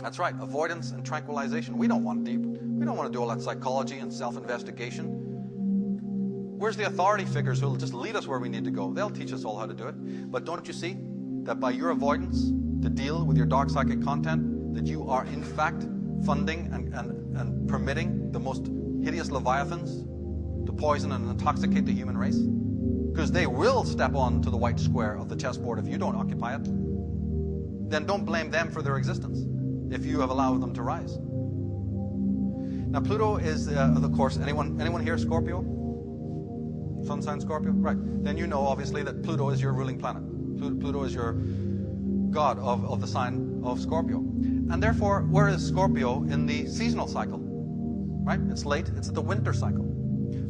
That's right, avoidance and tranquilization. We don't want deep. We don't want to do all that psychology and self-investigation. Where's the authority figures who'll just lead us where we need to go? They'll teach us all how to do it. But don't you see that by your avoidance to deal with your dark psychic content, that you are in fact funding and permitting the most hideous leviathans to poison and intoxicate the human race? Because they will step on to the white square of the chessboard if you don't occupy it. Then don't blame them for their existence if you have allowed them to rise. Now Pluto is, of course, anyone here Scorpio? Sun sign Scorpio? Right. Then you know obviously that Pluto is your ruling planet. Pluto is your god of the sign of Scorpio. And therefore, where is Scorpio in the seasonal cycle? Right? It's late, it's at the winter cycle.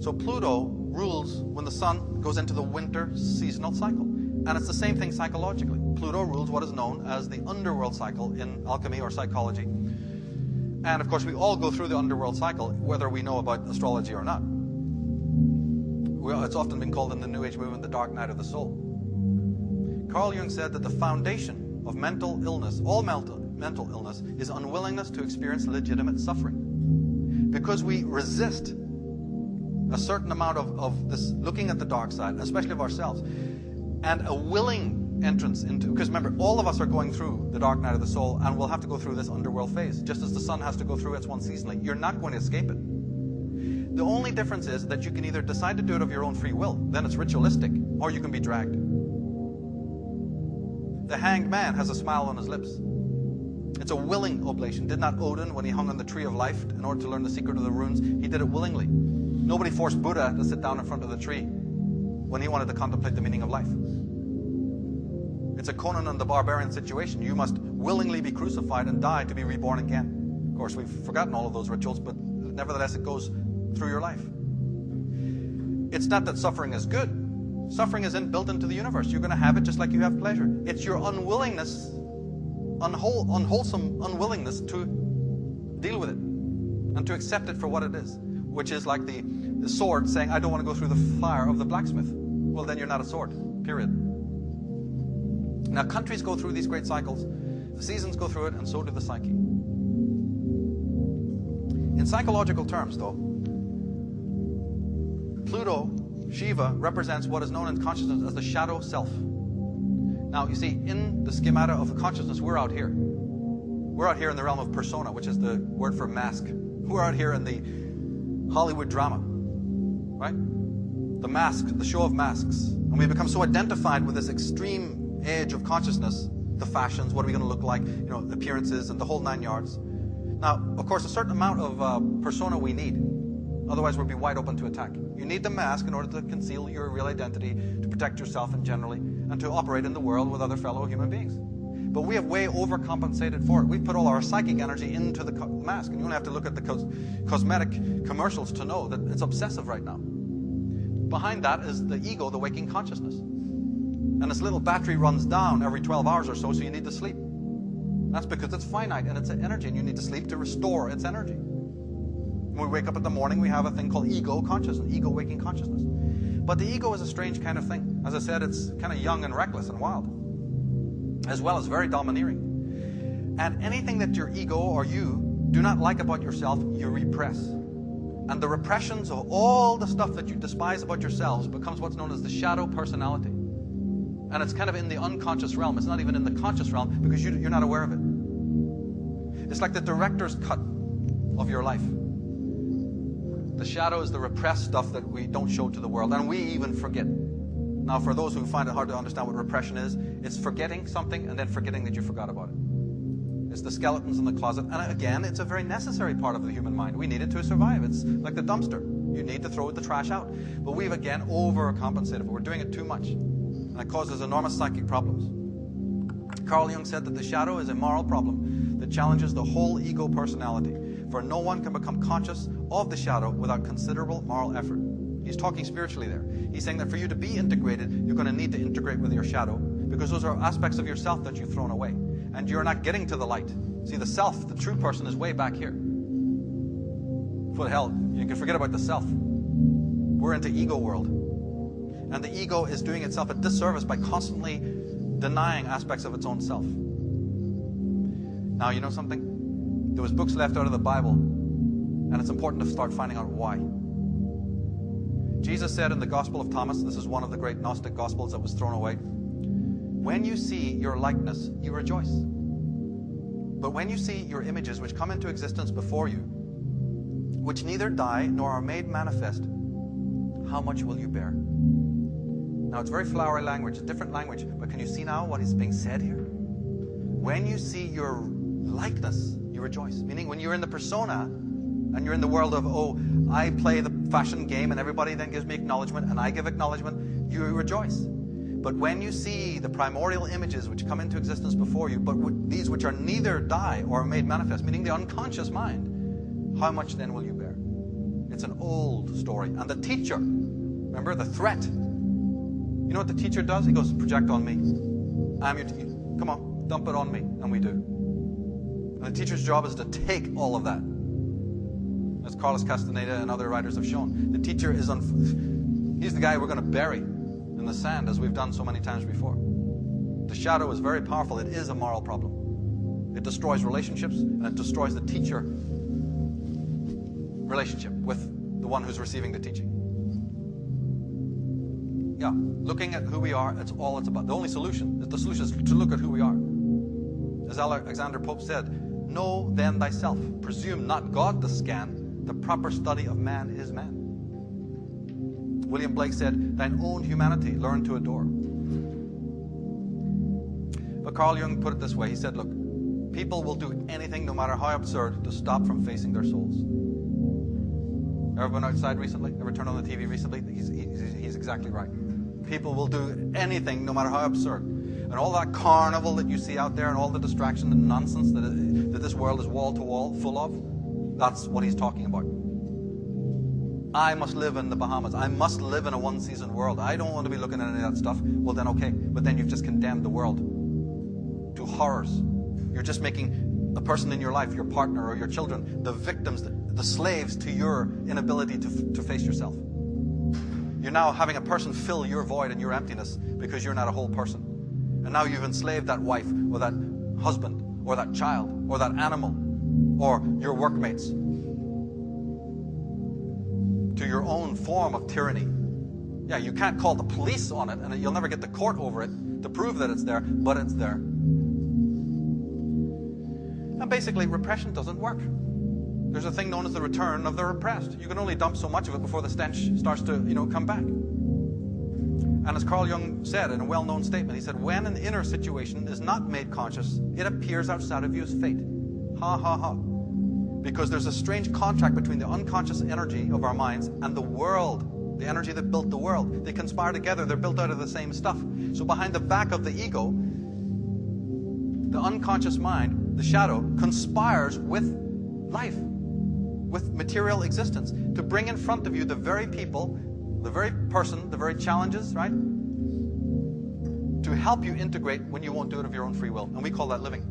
So Pluto rules when the sun goes into the winter seasonal cycle. And it's the same thing psychologically. Pluto rules what is known as the underworld cycle in alchemy or psychology. And of course, we all go through the underworld cycle, whether we know about astrology or not. It's often been called in the New Age movement the dark night of the soul. Carl Jung said that the foundation of mental illness, all mental illness, is unwillingness to experience legitimate suffering. Because we resist a certain amount of this looking at the dark side, especially of ourselves, and a willing entrance into, because remember, all of us are going through the dark night of the soul, and we'll have to go through this underworld phase, just as the sun has to go through its one seasonally. You're not going to escape it. The only difference is that you can either decide to do it of your own free will, then it's ritualistic, or you can be dragged. The hanged man has a smile on his lips. It's a willing oblation. Did not Odin, when he hung on the tree of life in order to learn the secret of the runes, he did it willingly. Nobody forced Buddha to sit down in front of the tree when he wanted to contemplate the meaning of life. It's a Conan and the Barbarian situation. You must willingly be crucified and die to be reborn again. Of course, we've forgotten all of those rituals, but nevertheless it goes through your life. It's not that suffering is good. Suffering is built into the universe. You're going to have it just like you have pleasure. It's your unwillingness, unwholesome unwillingness to deal with it and to accept it for what it is, which is like the sword saying, I don't want to go through the fire of the blacksmith. Well, then you're not a sword, period. Now, countries go through these great cycles. The seasons go through it, and so do the psyche. In psychological terms, though, Pluto, Shiva, represents what is known in consciousness as the shadow self. Now, you see, in the schemata of consciousness, we're out here. We're out here in the realm of persona, which is the word for mask. We're out here in the Hollywood drama, right? The mask, the show of masks. And we become so identified with this extreme edge of consciousness, the fashions, what are we going to look like, you know, appearances, and the whole 9 yards. Now, of course, a certain amount of persona we need. Otherwise, we'll be wide open to attack. You need the mask in order to conceal your real identity, to protect yourself and generally, and to operate in the world with other fellow human beings. But we have way overcompensated for it. We've put all our psychic energy into the mask, and you only have to look at the cosmetic commercials to know that it's obsessive right now. Behind that is the ego, the waking consciousness. And this little battery runs down every 12 hours or so you need to sleep. That's because it's finite and it's energy, and you need to sleep to restore its energy. When we wake up in the morning, we have a thing called ego consciousness, ego waking consciousness. But the ego is a strange kind of thing. As I said, it's kind of young and reckless and wild, as well as very domineering. And anything that your ego or you do not like about yourself, you repress. And the repressions of all the stuff that you despise about yourselves becomes what's known as the shadow personality. And it's kind of in the unconscious realm. It's not even in the conscious realm because you're not aware of it. It's like the director's cut of your life. The shadow is the repressed stuff that we don't show to the world, and we even forget. Now, for those who find it hard to understand what repression is, it's forgetting something and then forgetting that you forgot about it. It's the skeletons in the closet. And again, it's a very necessary part of the human mind. We need it to survive. It's like the dumpster. You need to throw the trash out. But we've again overcompensated. We're doing it too much. And it causes enormous psychic problems. Carl Jung said that the shadow is a moral problem that challenges the whole ego personality. For no one can become conscious of the shadow without considerable moral effort. He's talking spiritually there. He's saying that for you to be integrated, you're going to need to integrate with your shadow, because those are aspects of yourself that you've thrown away. And you're not getting to the light. See, the self, the true person, is way back here. For hell, you can forget about the self. We're into ego world. And the ego is doing itself a disservice by constantly denying aspects of its own self. Now, you know something? There was books left out of the Bible, and it's important to start finding out why. Jesus said in the Gospel of Thomas, this is one of the great Gnostic Gospels that was thrown away, when you see your likeness, you rejoice. But when you see your images which come into existence before you, which neither die nor are made manifest, how much will you bear? Now it's very flowery language, a different language, but can you see now what is being said here? When you see your likeness, you rejoice. Meaning when you're in the persona and you're in the world of, oh, I play the fashion game and everybody then gives me acknowledgement and I give acknowledgement, you rejoice. But when you see the primordial images which come into existence before you, but these which are neither die or are made manifest, meaning the unconscious mind, how much then will you bear? It's an old story. And the teacher, remember the threat, you know what the teacher does? He goes, project on me. I'm your teacher. Come on, dump it on me. And we do. And the teacher's job is to take all of that. As Carlos Castaneda and other writers have shown. The teacher is he's the guy we're going to bury in the sand, as we've done so many times before. The shadow is very powerful. It is a moral problem. It destroys relationships, and it destroys the teacher relationship with the one who's receiving the teaching. Yeah, looking at who we are, it's all it's about. The only solution, the solution is to look at who we are. As Alexander Pope said, know then thyself. Presume not God to scan. The proper study of man is man. William Blake said, thine own humanity learn to adore. But Carl Jung put it this way. He said, look, people will do anything, no matter how absurd, to stop from facing their souls. Ever been outside recently? Ever turned on the TV recently? He's exactly right. People will do anything, no matter how absurd. And all that carnival that you see out there and all the distraction and nonsense that this world is wall-to-wall full of, that's what he's talking about. I must live in the Bahamas. I must live in a one-season world. I don't want to be looking at any of that stuff. Well, then okay. But then you've just condemned the world to horrors. You're just making a person in your life, your partner or your children, the victims, the slaves to your inability to face yourself. You're now having a person fill your void and your emptiness because you're not a whole person. And now you've enslaved that wife or that husband or that child or that animal or your workmates to your own form of tyranny. Yeah, you can't call the police on it and you'll never get the court over it to prove that it's there, but it's there. And basically, repression doesn't work. There's a thing known as the return of the repressed. You can only dump so much of it before the stench starts to, come back. And as Carl Jung said in a well-known statement, he said, when an inner situation is not made conscious, it appears outside of you as fate. Ha, ha, ha. Because there's a strange contract between the unconscious energy of our minds and the world, the energy that built the world. They conspire together. They're built out of the same stuff. So behind the back of the ego, the unconscious mind, the shadow, conspires with life, with material existence, to bring in front of you the very people, the very person, the very challenges, right? To help you integrate when you won't do it of your own free will. And we call that living.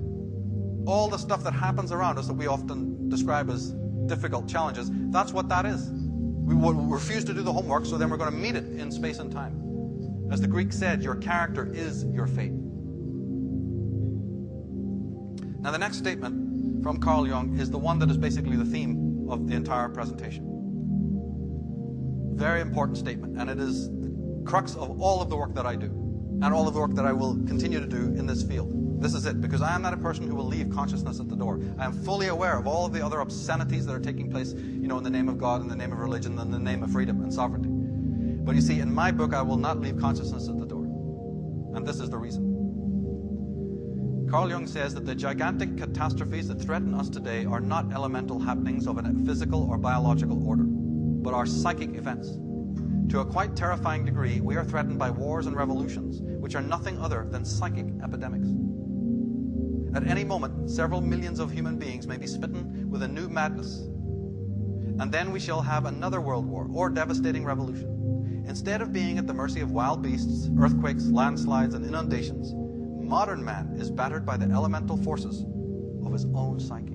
All the stuff that happens around us that we often describe as difficult challenges, that's what that is. We will refuse to do the homework, so then we're going to meet it in space and time. As the Greek said, your character is your fate. Now the next statement from Carl Jung is the one that is basically the theme of the entire presentation. Very important statement, and it is the crux of all of the work that I do, and all of the work that I will continue to do in this field. This is it, because I am not a person who will leave consciousness at the door. I am fully aware of all of the other obscenities that are taking place, in the name of God, in the name of religion, in the name of freedom and sovereignty. But you see, in my book, I will not leave consciousness at the door. And this is the reason. Carl Jung says that the gigantic catastrophes that threaten us today are not elemental happenings of a physical or biological order, but are psychic events. To a quite terrifying degree, we are threatened by wars and revolutions, which are nothing other than psychic epidemics. At any moment, several millions of human beings may be smitten with a new madness. And then we shall have another world war or devastating revolution. Instead of being at the mercy of wild beasts, earthquakes, landslides, and inundations, modern man is battered by the elemental forces of his own psyche.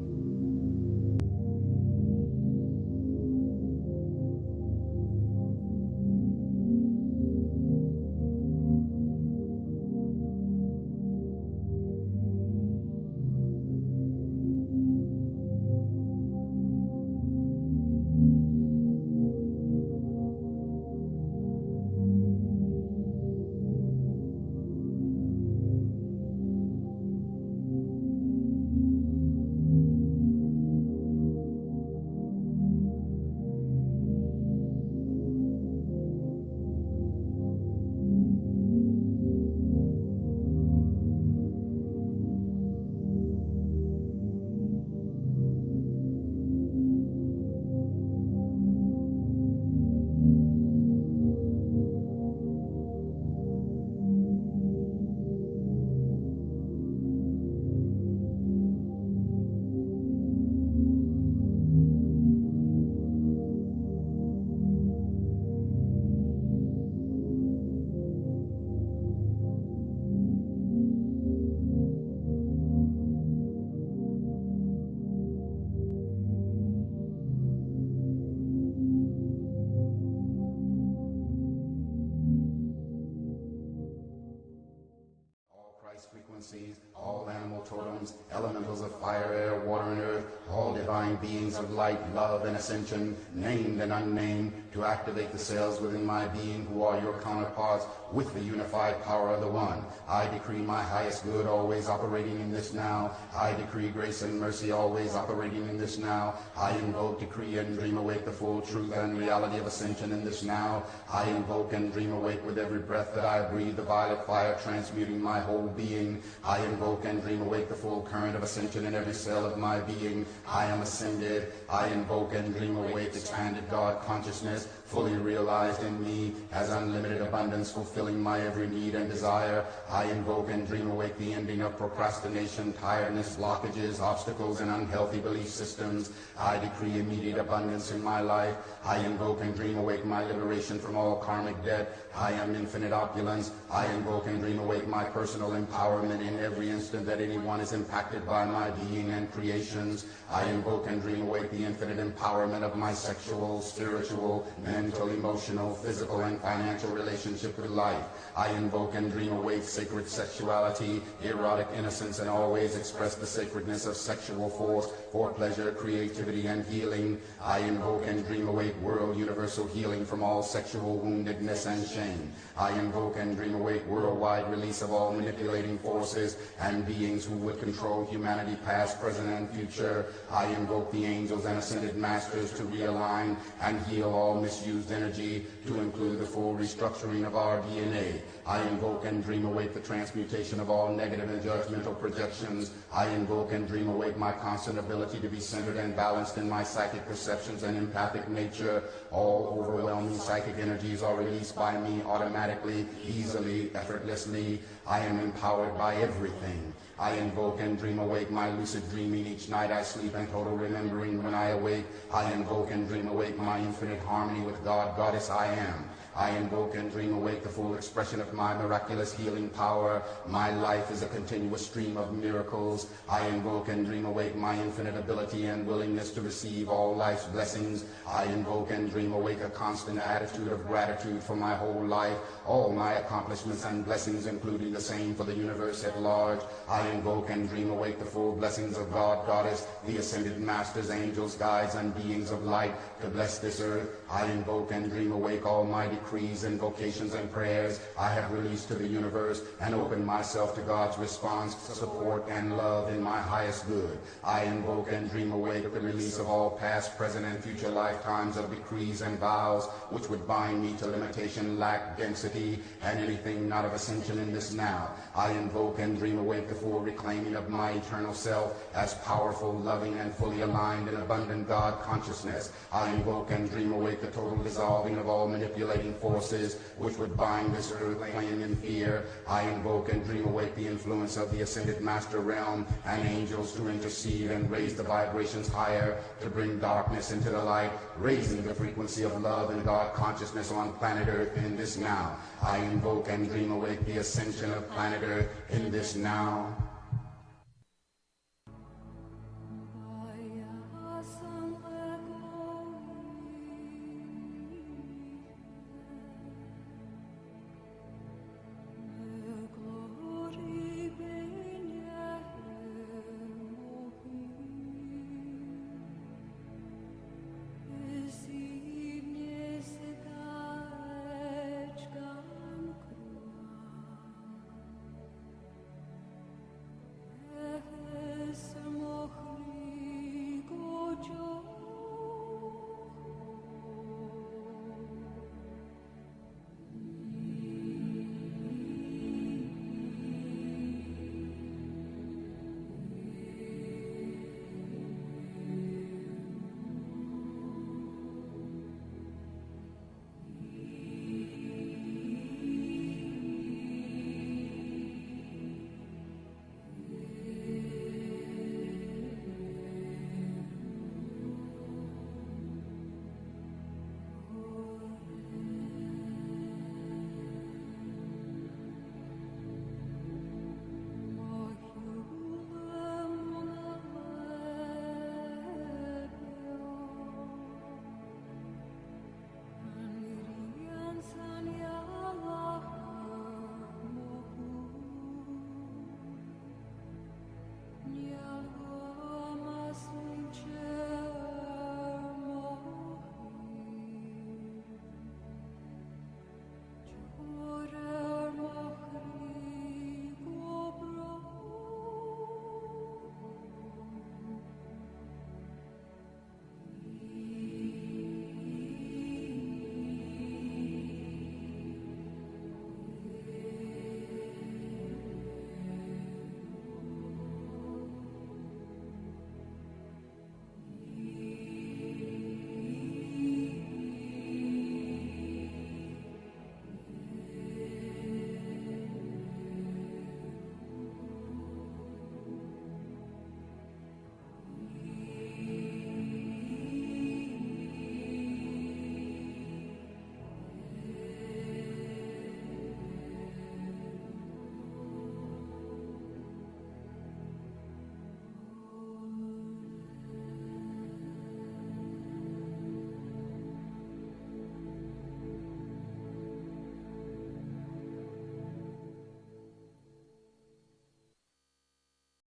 frequencies, all animal totems, elementals of fire, air, water, and earth, all divine beings of light, love, and ascension, named and unnamed, to activate the cells within my being who are your counterparts with the unified power of the One. I decree my highest good always operating in this now. I decree grace and mercy always operating in this now. I invoke, decree, and dream awake the full truth and reality of ascension in this now. I invoke and dream awake with every breath that I breathe the violet fire transmuting my whole being. I invoke and dream awake the full current of ascension in every cell of my being. I am ascended. I invoke and dream awake expanded God consciousness, fully realized in me as unlimited abundance, fulfilling my every need and desire. I invoke and dream awake the ending of procrastination, tiredness, blockages, obstacles, and unhealthy belief systems. I decree immediate abundance in my life. I invoke and dream awake my liberation from all karmic debt. I am infinite opulence. I invoke and dream awake my personal empowerment in every instant that anyone is impacted by my being and creations. I invoke and dream awake the infinite empowerment of my sexual, spiritual, mental, emotional, physical, and financial relationship with life. I invoke and dream awake sacred sexuality, erotic innocence, and always express the sacredness of sexual force for pleasure, creativity, and healing. I invoke and dream awake world universal healing from all sexual woundedness and shame. I invoke and dream awake worldwide release of all manipulating forces and beings who would control humanity past, present, and future. I invoke the angels and ascended masters to realign and heal all misused energy, to include the full restructuring of our DNA. I invoke and dream awake the transmutation of all negative and judgmental projections. I invoke and dream awake my constant ability to be centered and balanced in my psychic perceptions and empathic nature. All overwhelming psychic energies are released by me automatically, easily, effortlessly. I am empowered by everything. I invoke and dream awake my lucid dreaming each night I sleep and total remembering when I awake. I invoke and dream awake my infinite harmony with God, Goddess I am. I invoke and dream awake the full expression of my miraculous healing power. My life is a continuous stream of miracles. I invoke and dream awake my infinite ability and willingness to receive all life's blessings. I invoke and dream awake a constant attitude of gratitude for my whole life, all my accomplishments and blessings, including the same for the universe at large. I invoke and dream awake the full blessings of God, Goddess, the ascended masters, angels, guides, and beings of light to bless this earth. I invoke and dream awake all my decrees, invocations, and prayers I have released to the universe and open myself to God's response, support, and love in my highest good. I invoke and dream awake the release of all past, present, and future lifetimes of decrees and vows which would bind me to limitation, lack, density, and anything not of ascension in this now. I invoke and dream awake the full reclaiming of my eternal self as powerful, loving, and fully aligned in abundant God consciousness. I invoke and dream awake the total dissolving of all manipulating forces which would bind this earth plane in fear. I invoke and dream awake the influence of the ascended master realm and angels to intercede and raise the vibrations higher to bring darkness into the light, raising the frequency of love and God consciousness on planet Earth in this now. I invoke and dream awake the ascension of planet Earth in this now.